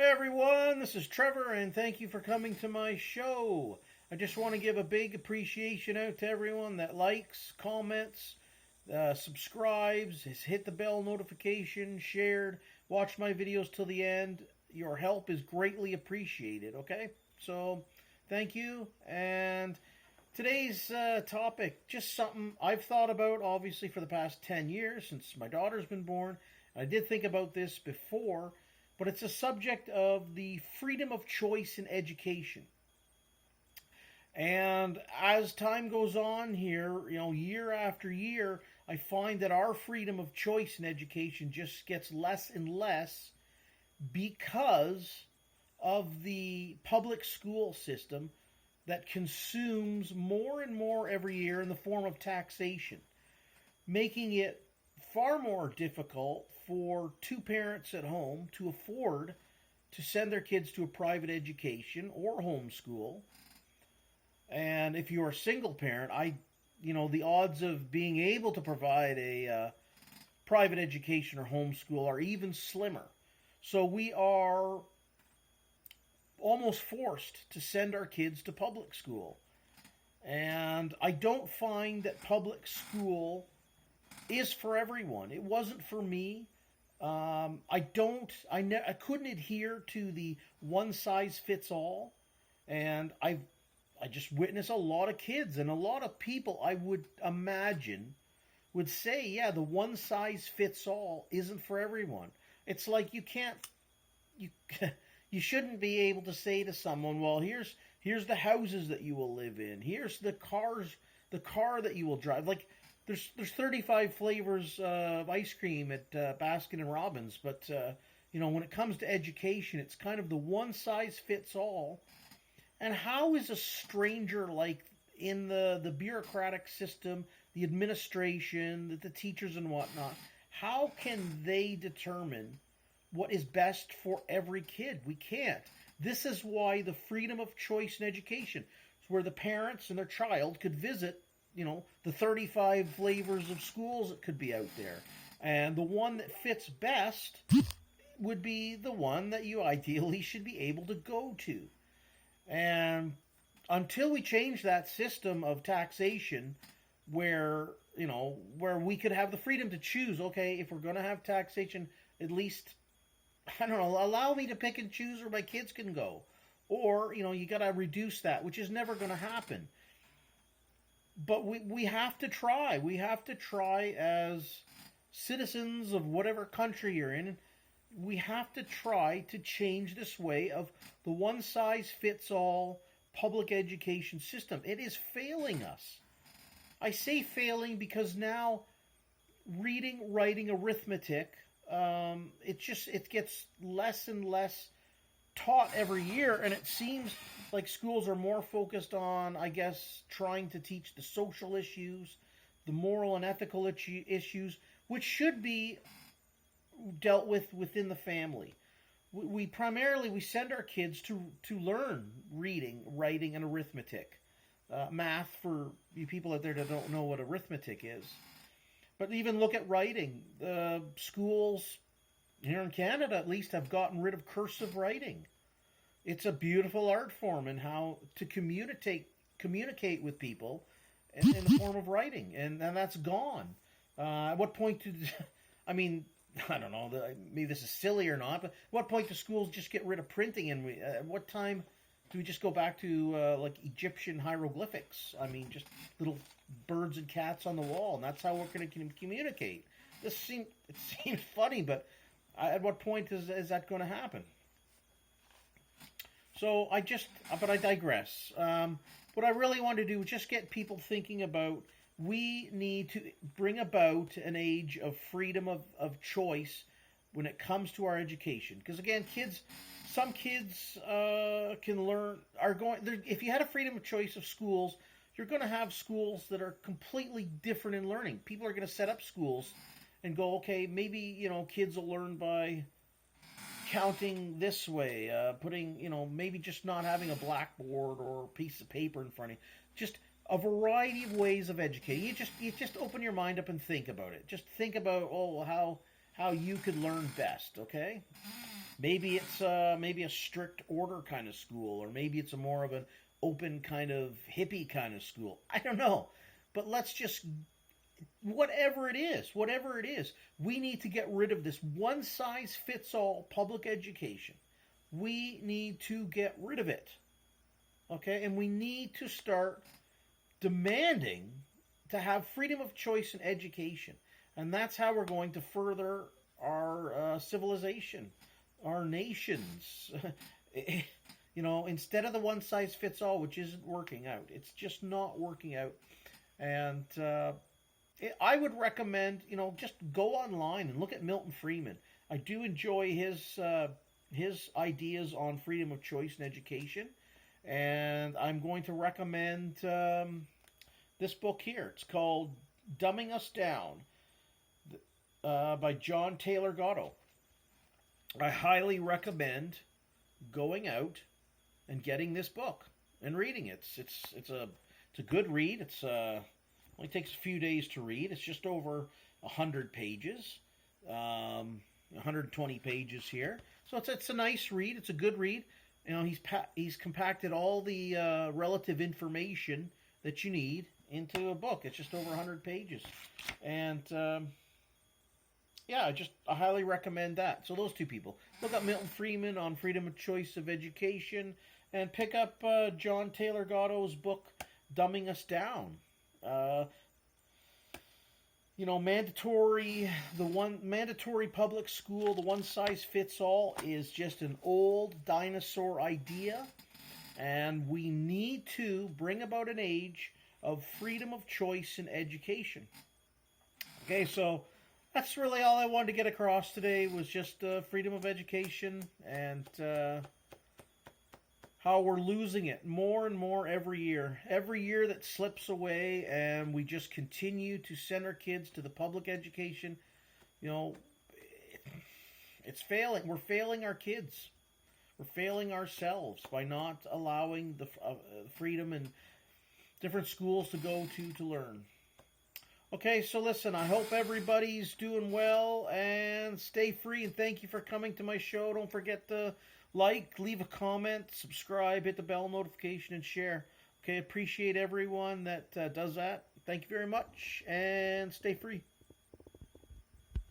Hey everyone, this is Trevor, and thank you for coming to my show. I just want to give a big appreciation out to everyone that likes, comments, subscribes, has hit the bell notification, shared, watched my videos till the end. Your help is greatly appreciated, okay? So, thank you, and today's topic, just something I've thought about, obviously, for the past 10 years, since my daughter's been born. I did think about this before, but it's a subject of the freedom of choice in education. And as time goes on here, year after year, I find that our freedom of choice in education just gets less and less because of the public school system that consumes more and more every year in the form of taxation, making it far more difficult for two parents at home to afford to send their kids to a private education or homeschool. And if you're a single parent, the odds of being able to provide a private education or homeschool are even slimmer. So we are almost forced to send our kids to public school. And I don't find that public school is for everyone. It wasn't for me. I couldn't adhere to the one size fits all, and I just witness a lot of kids and a lot of people I would imagine would say, yeah, the one size fits all isn't for everyone. It's like you shouldn't be able to say to someone, well, here's the houses that you will live in, here's the car that you will drive. Like, there's 35 flavors of ice cream at Baskin and Robbins, but when it comes to education, it's kind of the one size fits all. And how is a stranger, like in the bureaucratic system, the administration, the teachers and whatnot, how can they determine what is best for every kid? We can't. This is why the freedom of choice in education, where the parents and their child could visit the 35 flavors of schools that could be out there. And the one that fits best would be the one that you ideally should be able to go to. And until we change that system of taxation where we could have the freedom to choose, okay, if we're going to have taxation, at least, I don't know, allow me to pick and choose where my kids can go. Or, you got to reduce that, which is never going to happen. But we have to try. We have to try as citizens of whatever country you're in. We have to try to change this way of the one-size-fits-all public education system. It is failing us. I say failing because now reading, writing, arithmetic, it gets less and less taught every year, and it seems like schools are more focused on, I guess, trying to teach the social issues, the moral and ethical issues, which should be dealt with within the family. We primarily send our kids to learn reading, writing, and arithmetic. Math, for you people out there that don't know what arithmetic is. But even look at writing. Schools here in Canada, at least, have gotten rid of cursive writing. It's a beautiful art form and how to communicate with people in the form of writing, and that's gone. At what point I don't know, maybe this is silly or not, but at what point do schools just get rid of printing, and at what time do we just go back to like Egyptian hieroglyphics? Just little birds and cats on the wall, and that's how we're going to communicate. It seems funny, but at what point is that going to happen? So I digress. What I really want to do is just get people thinking about, we need to bring about an age of freedom of choice when it comes to our education. Because again, some kids can learn, if you had a freedom of choice of schools, you're going to have schools that are completely different in learning. People are going to set up schools and go, okay, maybe, kids will learn by counting this way, putting, maybe just not having a blackboard or a piece of paper in front of you. Just a variety of ways of educating. You just open your mind up and think about it. Just think about, how you could learn best, okay? Maybe it's maybe a strict order kind of school, or maybe it's a more of an open kind of hippie kind of school. I don't know, but let's just whatever it is, we need to get rid of this one size fits all public education. We need to get rid of it, okay? And we need to start demanding to have freedom of choice in education, and that's how we're going to further our civilization, our nations. Instead of the one size fits all, which isn't working out. It's just not working out. And I would recommend, just go online and look at Milton Friedman. I do enjoy his ideas on freedom of choice in education, and I'm going to recommend this book here. It's called Dumbing Us Down by John Taylor Gatto. I highly recommend going out and getting this book and reading it. It's a good read. It's only takes a few days to read. It's just over 100 pages, 120 pages here. So it's a nice read. It's a good read. He's compacted all the relative information that you need into a book. It's just over 100 pages, and I highly recommend that. So those two people, look up Milton Friedman on freedom of choice of education, and pick up John Taylor Gatto's book, Dumbing Us Down. Mandatory public school, the one size fits all, is just an old dinosaur idea, and we need to bring about an age of freedom of choice in education. Okay, so that's really all I wanted to get across today, was just freedom of education, and how we're losing it more and more every year. Every year that slips away and we just continue to send our kids to the public education, it's failing. We're failing our kids. We're failing ourselves by not allowing the freedom in different schools to go to learn. Okay, so listen, I hope everybody's doing well, and stay free, and thank you for coming to my show. Don't forget to leave a comment, subscribe, hit the bell notification, and share. Okay, appreciate everyone that does that. Thank you very much, and stay free.